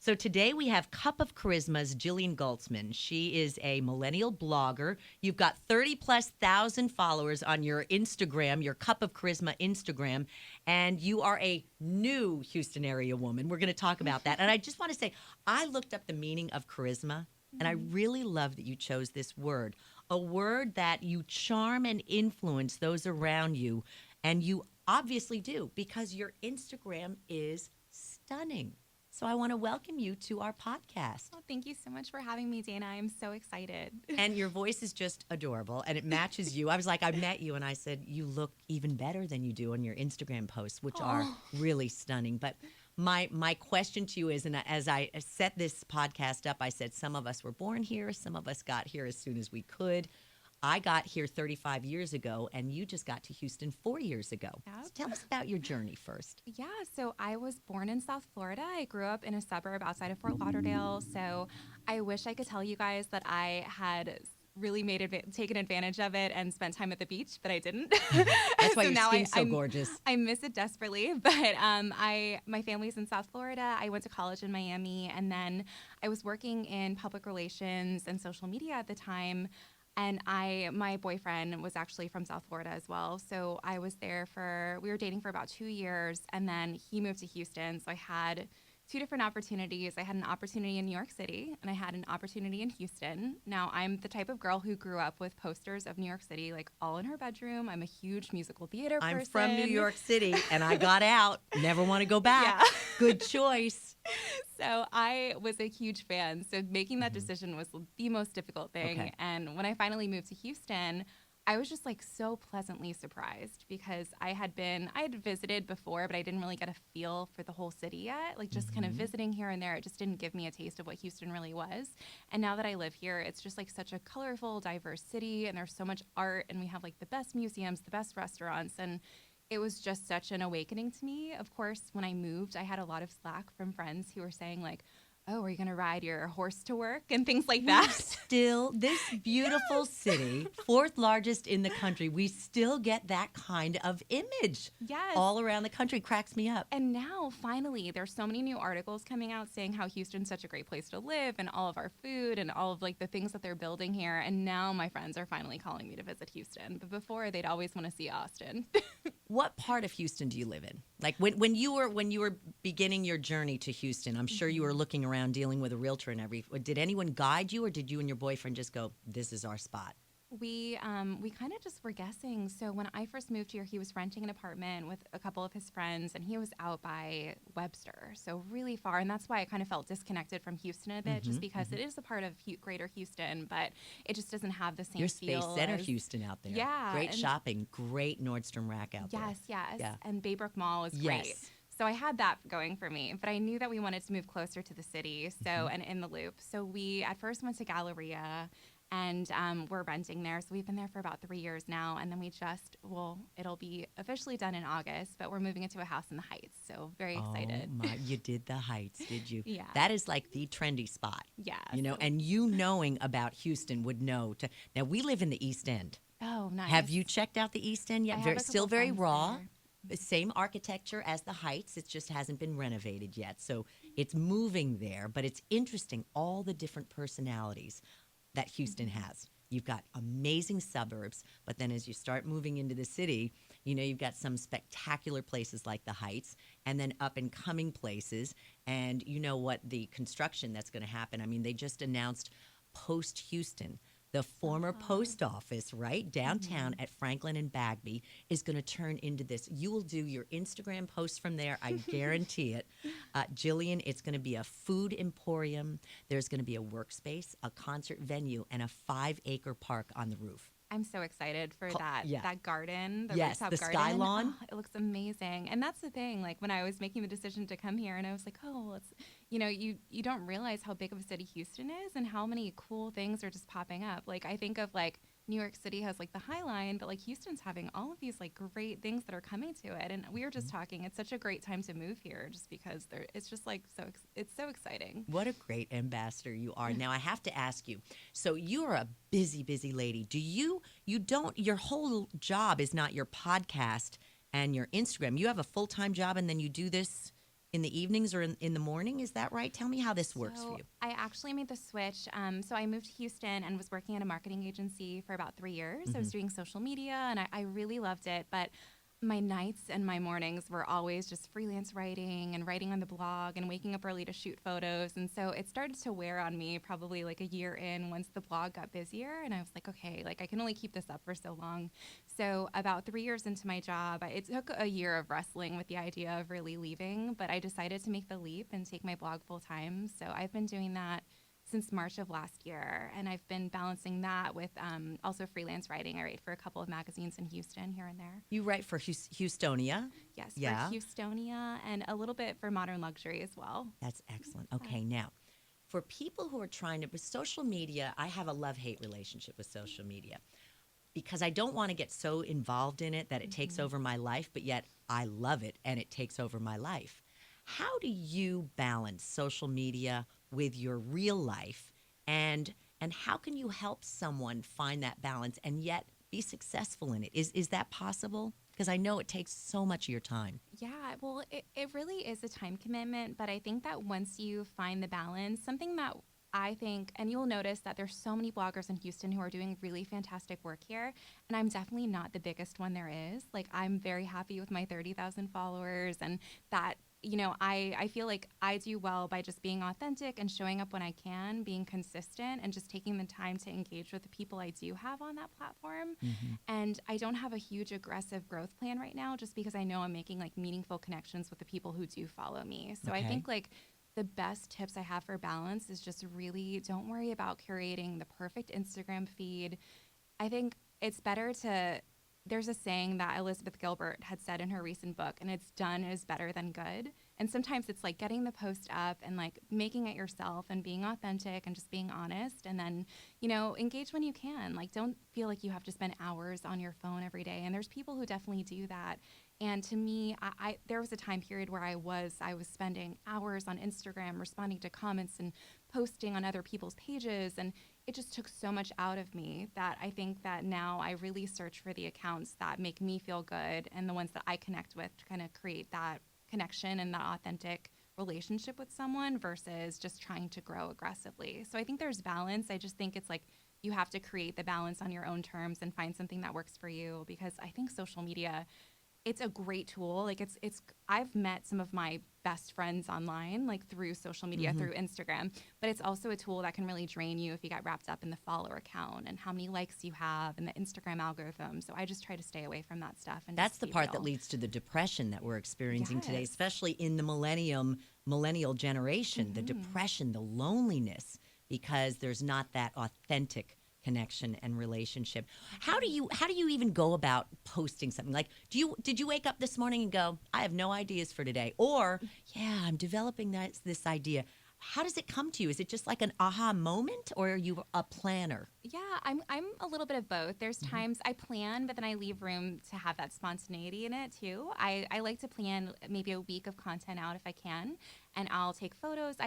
So today we have Cup of Charisma's Jillian Goltzman. She is a millennial blogger. You've got 30 plus thousand followers on your Instagram, your Cup of Charisma Instagram, and you are a new Houston area woman. We're going to talk about that. And I just want to say, I looked up the meaning of charisma, and I really love that you chose this word, a word that you charm and influence those around you, and you obviously do because your Instagram is stunning. So I want to welcome you to our podcast. Oh, thank you so much for having me, Dana. I'm so excited. And your voice is just adorable, and it matches you. I was like, I met you, and I said, you look even better than you do on your Instagram posts, which are really stunning. But my question to you is, and as I set this podcast up, I said some of us were born here, some of us got here as soon as we could. I got here 35 years ago, and you just got to Houston 4 years ago. Yep. So tell us about your journey first. Yeah, so I was born in South Florida. I grew up in a suburb outside of Fort Lauderdale. So I wish I could tell you guys that I had really taken advantage of it and spent time at the beach, but I didn't. That's why your skin's so gorgeous. I miss it desperately, but my family's in South Florida. I went to college in Miami, and then I was working in public relations and social media at the time. And my boyfriend was actually from South Florida as well. So I was there we were dating for about 2 years, and then he moved to Houston. So I had two different opportunities. I had an opportunity in New York City, and I had an opportunity in Houston. Now, I'm the type of girl who grew up with posters of New York City, like all in her bedroom. I'm a huge musical theater person. I'm from New York City, and I got out. Never want to go back. Yeah. Good choice. So I was a huge fan. So making that decision was the most difficult thing. Okay. And when I finally moved to Houston, I was just like so pleasantly surprised because I had visited before, but I didn't really get a feel for the whole city yet. Like just kind of visiting here and there, it just didn't give me a taste of what Houston really was. And now that I live here, it's just like such a colorful, diverse city, and there's so much art, and we have like the best museums, the best restaurants, and it was just such an awakening to me. Of course, when I moved, I had a lot of slack from friends who were saying like, oh, are you going to ride your horse to work and things like that? Still, this beautiful city, fourth largest in the country, we still get that kind of image. Yes. All around the country. Cracks me up. And now, finally, there's so many new articles coming out saying how Houston's such a great place to live and all of our food and all of like the things that they're building here. And now my friends are finally calling me to visit Houston. But before, they'd always want to see Austin. What part of Houston do you live in? Like when you were beginning your journey to Houston, I'm sure you were looking around dealing with a realtor and did anyone guide you, or did you and your boyfriend just go, this is our spot? We kind of just were guessing. So when I first moved here, he was renting an apartment with a couple of his friends, and he was out by Webster, so really far. And that's why I kind of felt disconnected from Houston a bit, just because it is a part of greater Houston, but it just doesn't have the same Your feel. Space Center Houston out there. Yeah. Great shopping, great Nordstrom Rack out there. Yes. Yeah. And Baybrook Mall was great. Yes. So I had that going for me, but I knew that we wanted to move closer to the city, and in the Loop. So we at first went to Galleria, and we're renting there. So we've been there for about 3 years now, and then it'll be officially done in August, but we're moving into a house in the Heights. So very excited. Oh my! You did the Heights, did you? Yeah. That is like the trendy spot. Yeah. And you knowing about Houston would know. Now we live in the East End. Oh, nice. Have you checked out the East End yet? I have a Still couple very friends raw. there. The same architecture as the Heights. It just hasn't been renovated yet. So it's moving there, but it's interesting, all the different personalities that Houston has. You've got amazing suburbs, but then as you start moving into the city, you've got some spectacular places like the Heights, and then up and coming places. And you know what the construction that's going to happen. I mean, they just announced Post Houston. The former post office, right, downtown at Franklin and Bagby, is going to turn into this. You will do your Instagram posts from there. I guarantee it. Jillian, it's going to be a food emporium. There's going to be a workspace, a concert venue, and a 5-acre park on the roof. I'm so excited for that garden, the yes, rooftop the garden. sky lawn. Oh, it looks amazing. And that's the thing, like when I was making the decision to come here and I was like, oh, well, it's, you don't realize how big of a city Houston is and how many cool things are just popping up. Like I think of like New York City has like the High Line, but like Houston's having all of these like great things that are coming to it. And we were just talking, it's such a great time to move here just because it's just like it's so exciting. What a great ambassador you are. Now I have to ask you, so you're a busy, busy lady. Your whole job is not your podcast and your Instagram. You have a full-time job and then you do this in the evenings or in the morning. Is that right? Tell me how this works for So you. I actually made the switch. So I moved to Houston and was working at a marketing agency for about 3 years. I was doing social media and I really loved it. But my nights and my mornings were always just freelance writing and writing on the blog and waking up early to shoot photos. And so it started to wear on me probably like a year in once the blog got busier. And I was like, okay, like I can only keep this up for so long. So about 3 years into my job, it took a year of wrestling with the idea of really leaving, but I decided to make the leap and take my blog full time. So I've been doing that since March of last year, and I've been balancing that with also freelance writing. I write for a couple of magazines in Houston here and there. You write for Houstonia. Yes, Yeah. for Houstonia and a little bit for Modern Luxury as well. That's excellent. Okay, now for people who are trying to, with social media, I have a love-hate relationship with social media because I don't want to get so involved in it that it takes over my life, but yet I love it and it takes over my life. How do you balance social media with your real life, and how can you help someone find that balance and yet be successful in it? Is that possible? Because I know it takes so much of your time. Yeah, well, it really is a time commitment, but I think that once you find the balance, something that I think, and you'll notice that there's so many bloggers in Houston who are doing really fantastic work here, and I'm definitely not the biggest one there is. Like, I'm very happy with my 30,000 followers, and that, I feel like I do well by just being authentic and showing up when I can, being consistent, and just taking the time to engage with the people I do have on that platform. And I don't have a huge aggressive growth plan right now just because I know I'm making like meaningful connections with the people who do follow me. So I Okay. think like the best tips I have for balance is just really don't worry about curating the perfect Instagram feed. I think it's better to, there's a saying that Elizabeth Gilbert had said in her recent book, and it's done is better than good. And sometimes it's like getting the post up and like making it yourself and being authentic and just being honest. And then, engage when you can. Like, don't feel like you have to spend hours on your phone every day. And there's people who definitely do that. And to me, I there was a time period where I was spending hours on Instagram responding to comments and posting on other people's pages, and it just took so much out of me that I think that now I really search for the accounts that make me feel good and the ones that I connect with to kind of create that connection and that authentic relationship with someone versus just trying to grow aggressively. So I think there's balance. I just think it's like you have to create the balance on your own terms and find something that works for you, because I think social media, it's a great tool. Like it's I've met some of my best friends online, like through social media, through Instagram, but it's also a tool that can really drain you if you get wrapped up in the follower count and how many likes you have and the Instagram algorithm. So I just try to stay away from that stuff. And That's just the be part that real. leads to the depression that we're experiencing today, Yes. especially in the millennial generation, the depression, the loneliness, because there's not that authentic connection and relationship. How do you even go about posting something? Like, did you wake up this morning and go, I have no ideas for today? Or, yeah, I'm developing this idea. How does it come to you? Is it just like an aha moment, or are you a planner? Yeah, I'm a little bit of both. There's times I plan, but then I leave room to have that spontaneity in it too. I like to plan maybe a week of content out if I can, and I'll take photos.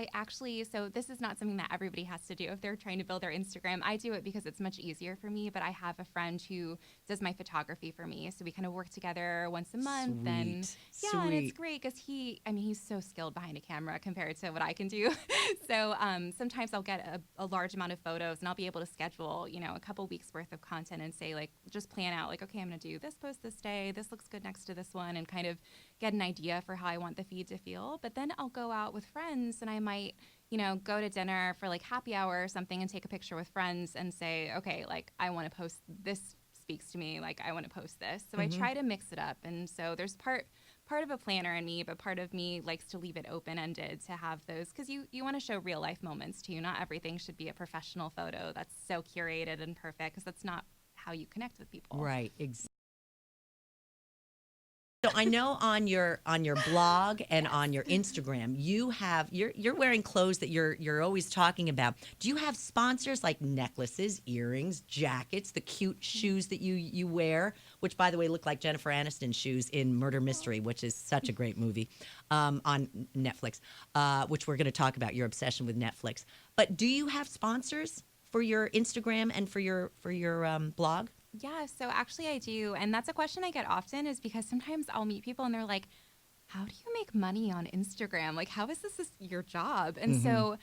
So this is not something that everybody has to do if they're trying to build their Instagram. I do it because it's much easier for me, but I have a friend who does my photography for me. So we kind of work together once a month. And yeah, and it's great because he's so skilled behind a camera compared to what I can do. So sometimes I'll get a large amount of photos and I'll be able to schedule, a couple weeks worth of content and say, like, just plan out, like, okay, I'm going to do this post this day. This looks good next to this one, and kind of get an idea for how I want the feed to feel. But then I'll go out with friends and I might, go to dinner for like happy hour or something and take a picture with friends and say, okay, like, I want to post this, speaks to me, like I want to post this. So I try to mix it up. And so there's part of a planner in me, but part of me likes to leave it open-ended to have those, because you want to show real life moments too. Not everything should be a professional photo that's so curated and perfect, because that's not how you connect with people. Right, exactly. So I know on your blog and on your Instagram, you're wearing clothes that you're always talking about. Do you have sponsors like necklaces, earrings, jackets, the cute shoes that you wear, which by the way look like Jennifer Aniston shoes in Murder Mystery, which is such a great movie on Netflix, which we're going to talk about, your obsession with Netflix. But do you have sponsors for your Instagram and for your blog? Yeah, so actually I do. And that's a question I get often, is because sometimes I'll meet people and they're like, how do you make money on Instagram? Like, how is this your job? And so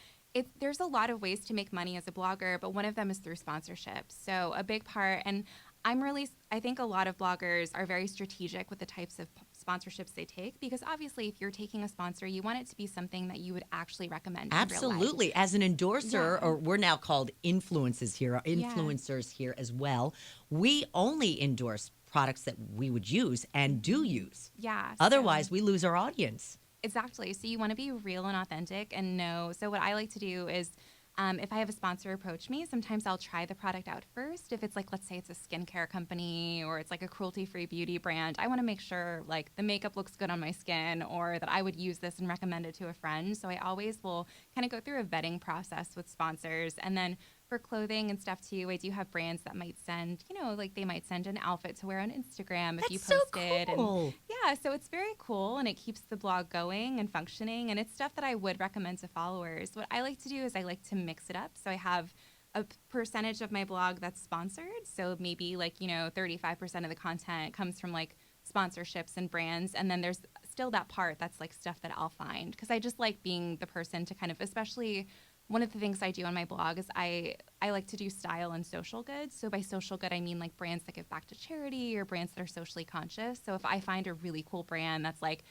there's a lot of ways to make money as a blogger, but one of them is through sponsorships. So a big part, and I think a lot of bloggers are very strategic with the types of sponsorships they take, because obviously if you're taking a sponsor, you want it to be something that you would actually recommend in real life. Absolutely. As an endorser, or we're now called influencers here as well. We only endorse products that we would use and do use. Yeah. Otherwise, we lose our audience. Exactly. So you want to be real and authentic and know. So what I like to do is if I have a sponsor approach me, sometimes I'll try the product out first. If it's like, let's say it's a skincare company or it's like a cruelty-free beauty brand, I want to make sure like the makeup looks good on my skin or that I would use this and recommend it to a friend. So I always will kind of go through a vetting process with sponsors. And then for clothing and stuff too, I do have brands that might send, like they might send an outfit to wear on Instagram if you post it. Cool. And yeah, so it's very cool and it keeps the blog going and functioning, and it's stuff that I would recommend to followers. What I like to do is I like to mix it up. So I have a percentage of my blog that's sponsored. So maybe 35% of the content comes from like sponsorships and brands, and then there's still that part that's like stuff that I'll find, because I just like being the person to kind of, especially one of the things I do on my blog is I like to do style and social good. So by social good, I mean like brands that give back to charity or brands that are socially conscious. So if I find a really cool brand that's like,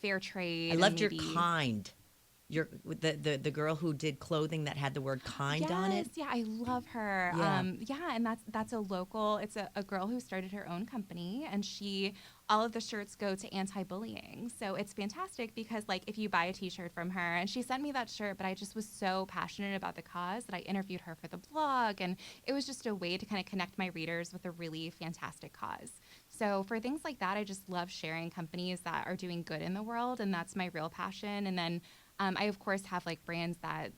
fair trade. I loved your kind. The girl who did clothing that had the word kind on it. Yeah, I love her. Yeah. And that's a local. It's a girl who started her own company, and all of the shirts go to anti-bullying. So it's fantastic because like if you buy a T-shirt from her, and she sent me that shirt, but I just was so passionate about the cause that I interviewed her for the blog, and it was just a way to kind of connect my readers with a really fantastic cause. So for things like that, I just love sharing companies that are doing good in the world, and that's my real passion. And then I, of course, have like brands that,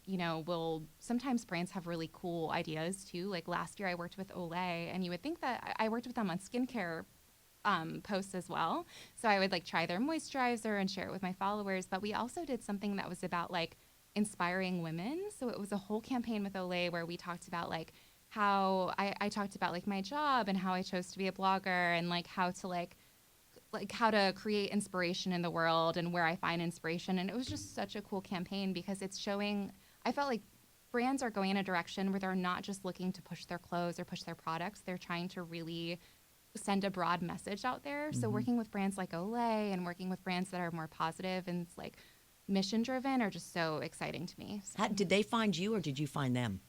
sometimes brands have really cool ideas too. Like last year I worked with Olay, and you would think that I worked with them on skincare posts as well. So I would like try their moisturizer and share it with my followers. But we also did something that was about like inspiring women. So it was a whole campaign with Olay where we talked about like how I talked about like my job and how I chose to be a blogger, and like how to how to create inspiration in the world and where I find inspiration. And it was just such a cool campaign because it's showing, I felt like brands are going in a direction where they're not just looking to push their clothes or push their products. They're trying to really send a broad message out there. So working with brands like Olay and working with brands that are more positive and like mission driven are just so exciting to me. So. Did they find you or did you find them?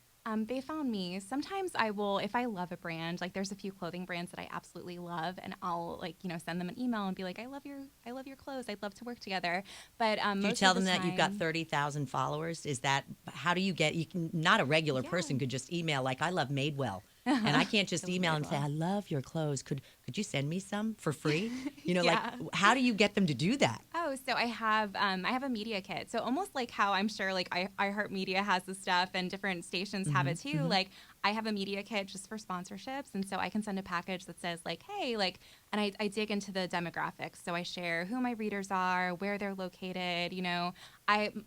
They found me. Sometimes I will, if I love a brand, like there's a few clothing brands that I absolutely love, and I'll send them an email and be like, I love your clothes. I'd love to work together. But do you tell them that you've got 30,000 followers? Is that how do you get? Not a regular person could just email like, I love Madewell. And I can't just email and say, I love your clothes. Could you send me some for free? Like how do you get them to do that? Oh, so I have a media kit. So almost like how I'm sure like iHeartMedia has the stuff and different stations have it too. Like I have a media kit just for sponsorships. And so I can send a package that says like, hey, like, and I dig into the demographics. So I share who my readers are, where they're located.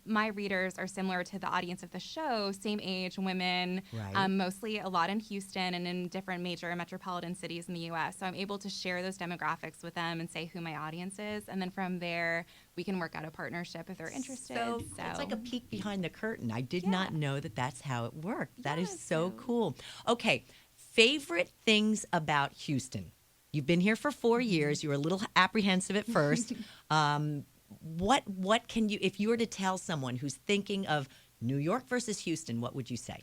My readers are similar to the audience of the show, same age, women, right. Mostly a lot in Houston and in different major metropolitan cities in the U.S. So I'm able to share those demographics with them and say who my audience is. And then from there, we can work out a partnership if they're interested. So it's like a peek behind the curtain. I did not know that that's how it worked. That is so cool. Okay, favorite things about Houston. You've been here for 4 years. You were a little apprehensive at first. What can you, if you were to tell someone who's thinking of New York versus Houston, what would you say?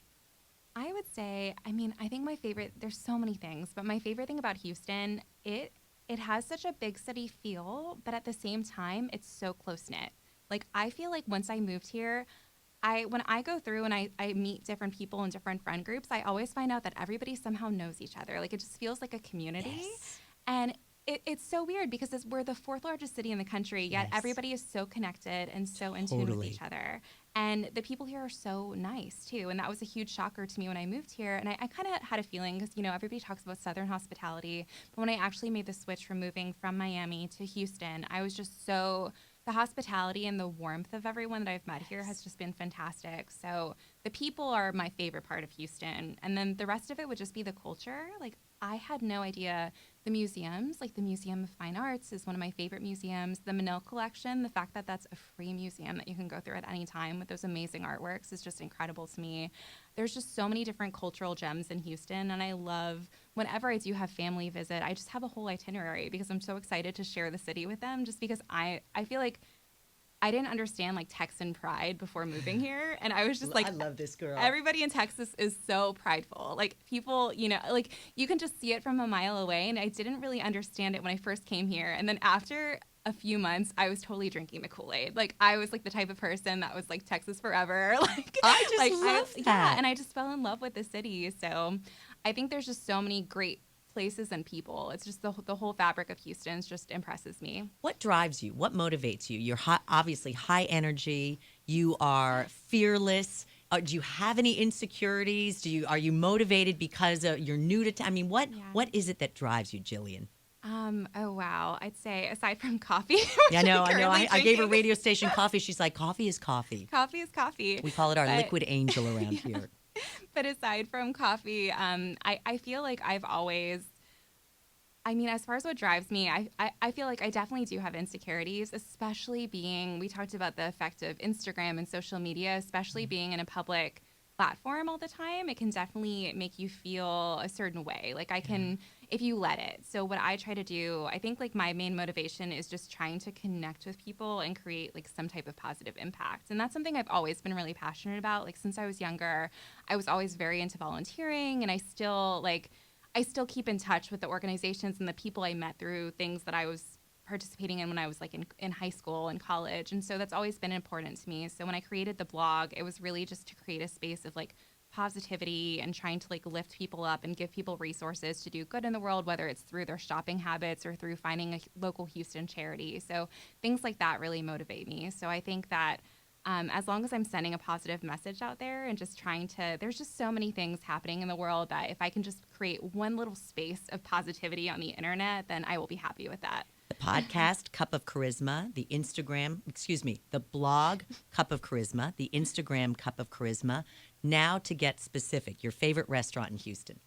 I would say, I think my favorite, there's so many things, but my favorite thing about Houston, it has such a big city feel, but at the same time, it's so close-knit. Like, I feel like once I moved here, when I go through and I meet different people in different friend groups, I always find out that everybody somehow knows each other. Like, it just feels like a community. Yes. And it's so weird because we're the fourth largest city in the country, yet everybody is so connected and so in tune with each other. And the people here are so nice, too. And that was a huge shocker to me when I moved here. And I kind of had a feeling because, everybody talks about Southern hospitality. But when I actually made the switch from moving from Miami to Houston, I was just the hospitality and the warmth of everyone that I've met here has just been fantastic. So the people are my favorite part of Houston. And then the rest of it would just be the culture. Like, I had no idea the museums, like the Museum of Fine Arts is one of my favorite museums. The Manil Collection, the fact that that's a free museum that you can go through at any time with those amazing artworks is just incredible to me. There's just so many different cultural gems in Houston, and I love whenever I do have family visit, I just have a whole itinerary because I'm so excited to share the city with them just because I feel like I didn't understand like Texan pride before moving here. And I was just like, I love this girl. Everybody in Texas is so prideful. Like people, like you can just see it from a mile away. And I didn't really understand it when I first came here. And then after a few months, I was totally drinking the Kool-Aid. Like I was like the type of person that was like Texas forever. Like I just love that. Yeah, and I just fell in love with the city. So I think there's just so many great places and people. It's just the whole fabric of Houston just impresses me. What drives you? What motivates you? You're obviously high energy. You are fearless. Do you have any insecurities? Are you motivated because you're new to? I mean, what is it that drives you, Jillian? Oh wow, I'd say aside from coffee. Yeah, I know. I gave her radio station coffee. She's like, coffee is coffee. Coffee is coffee. We call it our liquid angel around here. But aside from coffee, I feel like I've always, as far as what drives me, I feel like I definitely do have insecurities, especially we talked about the effect of Instagram and social media, especially being in a public platform all the time. It can definitely make you feel a certain way. Like if you let it. So what I try to do, I think like my main motivation is just trying to connect with people and create like some type of positive impact. And that's something I've always been really passionate about. Like since I was younger, I was always very into volunteering, and I still keep in touch with the organizations and the people I met through things that I was participating in when I was like in high school and college. And so that's always been important to me. So when I created the blog, it was really just to create a space of like positivity and trying to like lift people up and give people resources to do good in the world, whether it's through their shopping habits or through finding a local Houston charity. So things like that really motivate me. So I think that as long as I'm sending a positive message out there and just there's just so many things happening in the world that if I can just create one little space of positivity on the internet, then I will be happy with that. The podcast, Cup of Charisma, the blog, Cup of Charisma, the Instagram, Cup of Charisma. Now to get specific, your favorite restaurant in Houston.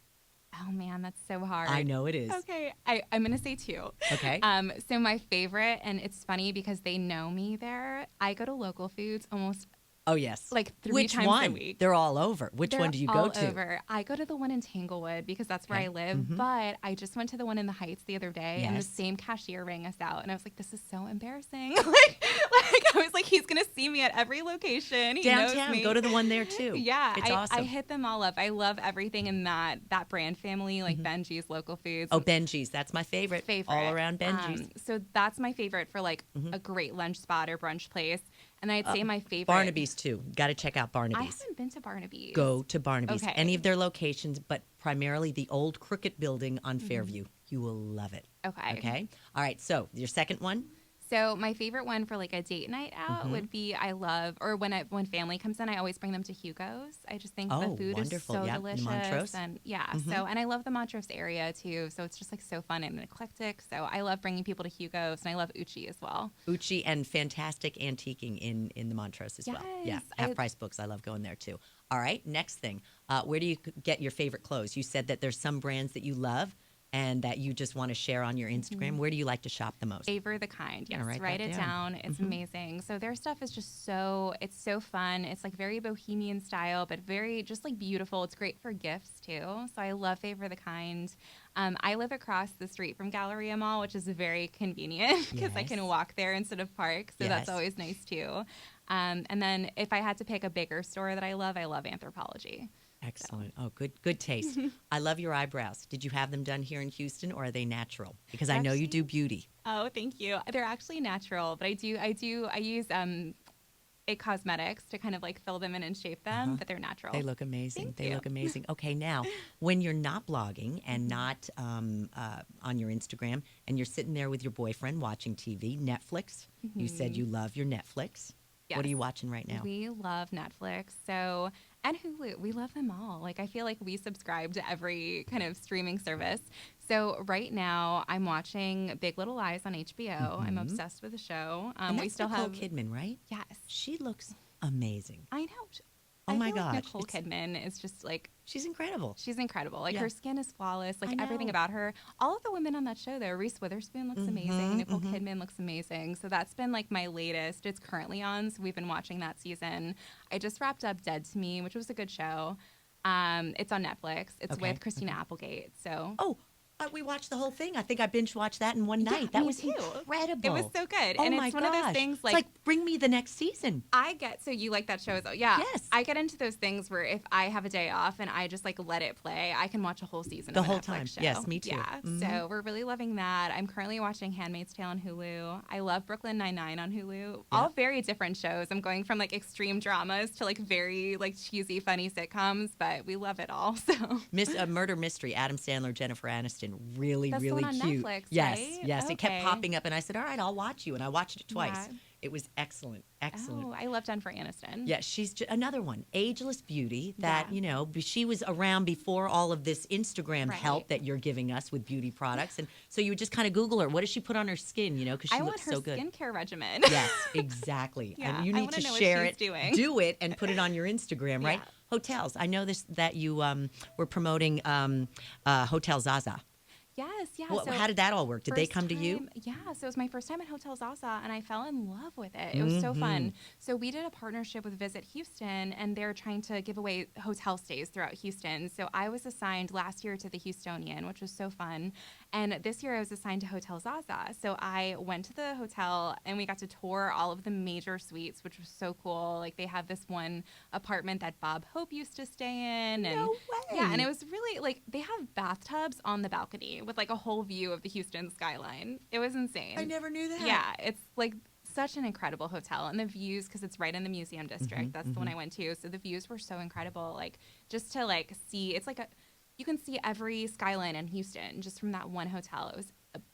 Oh, man, that's so hard. I know it is. Okay, I'm going to say two. Okay. So my favorite, and it's funny because they know me there, I go to Local Foods almost Oh, yes. like three Which times one? a week. They're all over. Which one do you go to? Over. I go to the one in Tanglewood because that's where Okay. I live, but I just went to the one in the Heights the other day, and the Yes. same cashier rang us out, and I was like, this is so embarrassing. I was like, he's going to see me at every location. He knows Downtown. me. Go to the one there, too. Yeah, It's awesome. I hit them all up. I love everything in that brand family, like Benji's, Local Foods. Oh, Benji's. That's my favorite. Favorite. All around Benji's. So that's my favorite for like a great lunch spot or brunch place. And I'd say my favorite. Barnaby's, too. Got to check out I Barnaby's. haven't been to Barnaby's. Go to Barnaby's. Okay. Any of their locations, but primarily the old Crooked Building on Fairview. You will love it. Okay. Okay? All right. So your second one? So my favorite one for like a date night out would be when family comes in, I always bring them to Hugo's. I just think the food wonderful. is so Yeah, the delicious. Montrose. And and I love the Montrose area too. So it's just like so fun and eclectic. So I love bringing people to Hugo's, and I love Uchi as well. Uchi and fantastic antiquing in the Montrose as well. Yeah, Yes, half-price books. I love going there too. All right, next thing. Where do you get your favorite clothes? You said that there's some brands that you love and that you just want to share on your Instagram. Where do you like to shop the most? Favor the Kind. Yes, Write write that it down. down. It's amazing. So their stuff is just it's so fun. It's like very bohemian style, but very just like beautiful. It's great for gifts too. So I love Favor the Kind. I live across the street from Galleria Mall, which is very convenient because I Yes. can walk there instead of park. So that's Yes. always nice too. And then if I had to pick a bigger store that I love Anthropologie. Excellent. Oh, good taste. I love your eyebrows. Did you have them done here in Houston, or are they natural? Because I know you do beauty. Oh, thank you. They're actually natural, but I use It Cosmetics to kind of like fill them in and shape them, but they're natural. They look amazing. Thank you. Look amazing. Okay, now, when you're not blogging and not on your Instagram, and you're sitting there with your boyfriend watching TV, Netflix, you said you love your Netflix. What are Yes. you watching right now? We love Netflix. And Hulu. We love them all. Like I feel like we subscribe to every kind of streaming service. So right now I'm watching Big Little Lies on HBO. I'm obsessed with the show. And that's we still Nicole have Kidman, right? Yes. She looks amazing. I know. Oh I my feel like gosh, Nicole Kidman is just like She's incredible. She's incredible. Like Yeah. her skin is flawless. I Like everything know. about her. All of the women on that show, though. Reese Witherspoon looks amazing. Nicole Kidman looks amazing. So that's been like my latest. It's currently on. So we've been watching that season. I just wrapped up Dead to Me, which was a good show. It's on Netflix. It's Okay, with Christina Applegate. So Oh, we watched the whole thing. I think I binge watched that in one night. That me was too. incredible. It was so good. Oh And my it's one of those gosh. things It's like bring me the next season. I get, so you like that show as well. Yeah. Yes. I get into those things where if I have a day off and I just like let it play, I can watch a whole season The of a whole Netflix time. show. Yes, me too. Yeah. So we're really loving that. I'm currently watching Handmaid's Tale on Hulu. I love Brooklyn Nine-Nine on Hulu. All very different shows. I'm going from like extreme dramas to like very like cheesy, funny sitcoms, but we love it all. So Murder Mystery, Adam Sandler, Jennifer Aniston, really, That's the really one on cute. Netflix, yes, right? yes. It kept Okay. popping up, and I said, "All right, I'll watch you." And I watched it twice. Yeah. It was excellent, excellent. Oh, I love Jennifer Aniston. Yeah, she's another one, ageless beauty. That Yeah. you know, she was around before all of this Instagram Right. help that you're giving us with beauty products, and so you would just kind of Google her. What does she put on her skin? You know, because she I want looks her so good. skincare regimen. Yes, exactly. Yeah, and you I need wanna to know what share she's it, doing. do it, and put it on your Instagram, right? Yeah. Hotels. I know this that you were promoting Hotel Zaza. Yes, yeah. Well, so how did that all work? Did they first come to you? time- Yeah, so it was my first time at Hotel Zaza, and I fell in love with it. It was so fun. So we did a partnership with Visit Houston, and they're trying to give away hotel stays throughout Houston. So I was assigned last year to the Houstonian, which was so fun. And this year I was assigned to Hotel Zaza. So I went to the hotel, and we got to tour all of the major suites, which was so cool. Like they have this one apartment that Bob Hope used to stay in. And No way. yeah, and it was really like they have bathtubs on the balcony with like a whole view of the Houston skyline. It was insane. I never knew that. Yeah, it's like such an incredible hotel, and the views, because it's right in the museum district. That's the one I went to. So the views were so incredible. Like just to like see, it's like you can see every skyline in Houston just from that one hotel. It was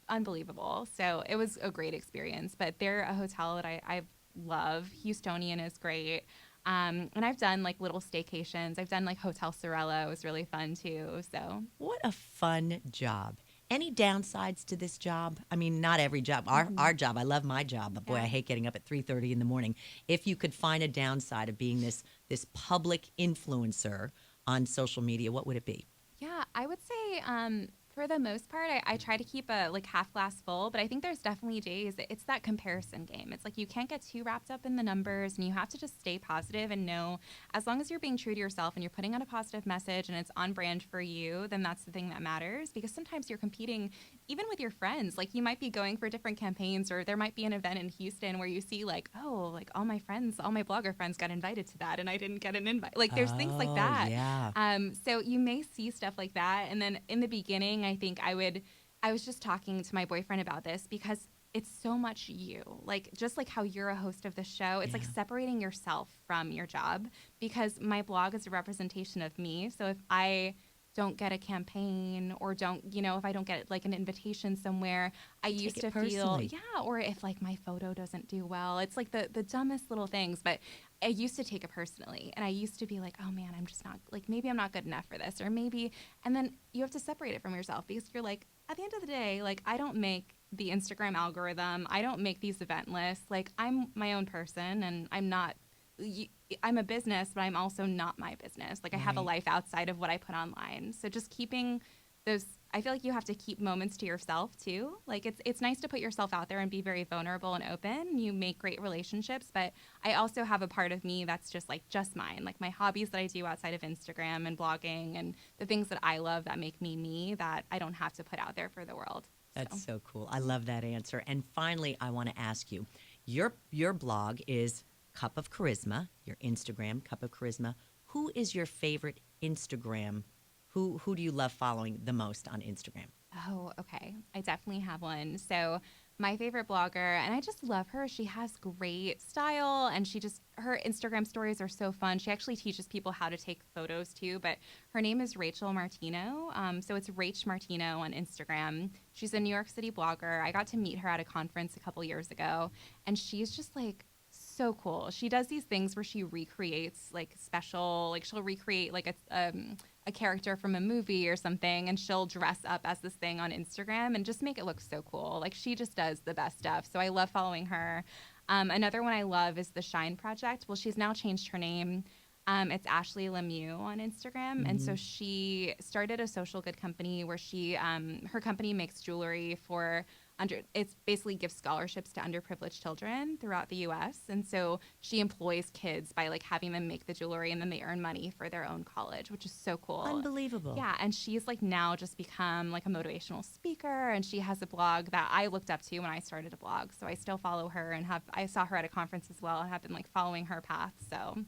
unbelievable. So it was a great experience. But they're a hotel that I love. Houstonian is great. And I've done like little staycations. I've done like Hotel Sorella. It was really fun too. So What a fun job. Any downsides to this job? I mean, not every job. Our job, I love my job, but boy, Yeah. I hate getting up at 3:30 in the morning. If you could find a downside of being this public influencer on social media, what would it be? yeah, I would say for the most part, I try to keep a like half glass full, but I think there's definitely days it's that comparison game. It's like you can't get too wrapped up in the numbers, and you have to just stay positive and know as long as you're being true to yourself and you're putting out a positive message and it's on brand for you, then that's the thing that matters. Because sometimes you're competing even with your friends. Like you might be going for different campaigns, or there might be an event in Houston where you see like, oh, like all my blogger friends got invited to that and I didn't get an invite. Like there's things like that. Yeah. So you may see stuff like that. And then in the beginning, I think I was just talking to my boyfriend about this because it's so much you. Like just like how you're a host of the show, it's like separating yourself from your job, because my blog is a representation of me. So if I don't get a campaign, or don't, if I don't get like an invitation somewhere, I used to feel, personally. or if like my photo doesn't do well, it's like the dumbest little things, but I used to take it personally, and I used to be like, oh man, I'm just not, like, maybe I'm not good enough for this, or maybe, and then you have to separate it from yourself, because you're like, at the end of the day, like, I don't make the Instagram algorithm, I don't make these event lists, like, I'm my own person, and I'm a business, but I'm also not my business. Like I have a life outside of what I put online. So just keeping those, I feel like you have to keep moments to yourself too. Like it's nice to put yourself out there and be very vulnerable and open. You make great relationships, but I also have a part of me that's just mine. Like my hobbies that I do outside of Instagram and blogging and the things that I love that make me, that I don't have to put out there for the world. That's so cool. I love that answer. And finally, I want to ask you, your blog is Cup of Charisma, your Instagram, Cup of Charisma. Who is your favorite Instagram? Who do you love following the most on Instagram? Oh, okay. I definitely have one. So my favorite blogger, and I just love her. She has great style, and her Instagram stories are so fun. She actually teaches people how to take photos too, but her name is Rachel Martino. So it's Rach Martino on Instagram. She's a New York City blogger. I got to meet her at a conference a couple years ago, and she's just like so cool. She does these things where she recreates she'll recreate like a character from a movie or something, and she'll dress up as this thing on Instagram and just make it look so cool. Like she just does the best stuff. So I love following her. Another one I love is the Shine Project. Well, she's now changed her name. It's Ashley Lemieux on Instagram. And so she started a social good company where her company makes jewelry for it basically gives scholarships to underprivileged children throughout the U.S. And so she employs kids by like having them make the jewelry, and then they earn money for their own college, which is so cool. Unbelievable. Yeah, and she's like now just become like a motivational speaker, and she has a blog that I looked up to when I started a blog. So I still follow her, and I saw her at a conference as well, and have been like following her path. So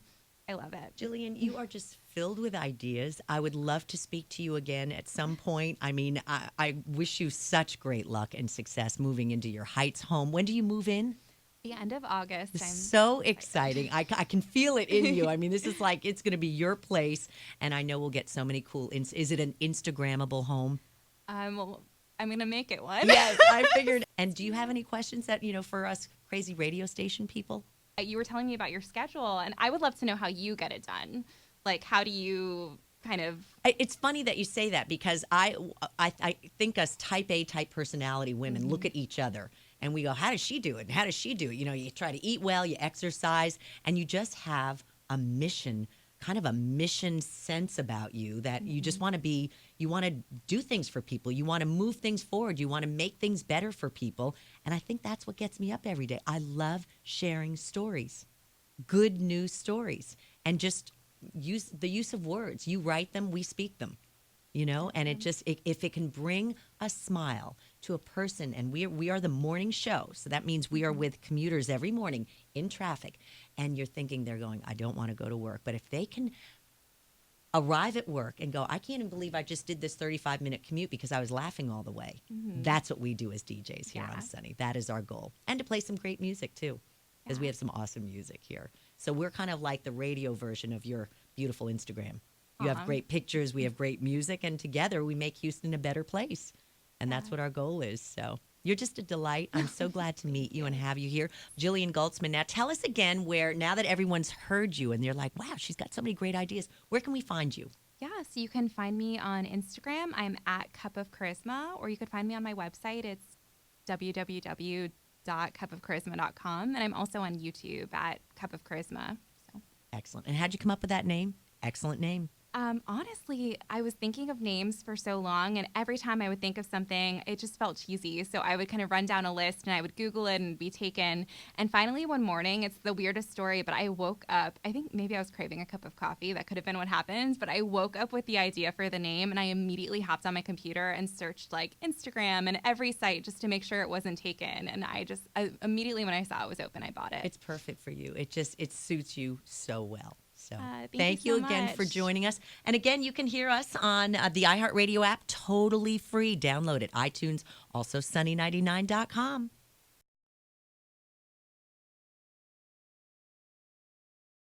I love it. Jillian, you are just filled with ideas. I would love to speak to you again at some point. I mean, I wish you such great luck and success moving into your Heights home. When do you move in? The end of August. I'm so exciting. I can feel it in you. I mean, this is like, it's going to be your place, and I know we'll get so many cool, is it an Instagrammable home? Well, I'm going to make it one. Yes, I figured. And do you have any questions that, for us crazy radio station people? You were telling me about your schedule, and I would love to know how you get it done. Like, how do you kind of... It's funny that you say that, because I think us type A type personality women look at each other and we go, how does she do it? And how does she do it? You try to eat well, you exercise, and you just have a mission, kind of a mission sense about you that you just want to you want to do things for people. You want to move things forward. You want to make things better for people. And I think that's what gets me up every day. I love sharing stories, good news stories, and just the use of words. You write them, we speak them, and it just, if it can bring a smile to a person, and we are the morning show. So that means we are with commuters every morning in traffic, and you're thinking they're going, I don't want to go to work. But if they can arrive at work and go, I can't even believe I just did this 35-minute commute because I was laughing all the way. That's what we do as DJs here on Sunny. That is our goal. And to play some great music too, because we have some awesome music here. So we're kind of like the radio version of your beautiful Instagram. You have great pictures, we have great music, and together we make Houston a better place. And that's what our goal is. So you're just a delight. I'm so glad to meet you and have you here. Jillian Goltzman, now tell us again where, now that everyone's heard you and they're like, wow, she's got so many great ideas, where can we find you? Yeah, so you can find me on Instagram. I'm at Cup of Charisma, or you could find me on my website. It's www.cupofcharisma.com. And I'm also on YouTube at Cup of Charisma. So. Excellent. And how'd you come up with that name? Excellent name. Honestly, I was thinking of names for so long, and every time I would think of something, it just felt cheesy. So I would kind of run down a list, and I would Google it and be taken. And finally, one morning, it's the weirdest story, but I woke up. I think maybe I was craving a cup of coffee. That could have been what happened. But I woke up with the idea for the name, and I immediately hopped on my computer and searched like Instagram and every site just to make sure it wasn't taken. And I immediately when I saw it was open, I bought it. It's perfect for you. It suits you so well. So thank you so again much for joining us. And again, you can hear us on the iHeartRadio app, totally free. Download it, iTunes, also sunny99.com.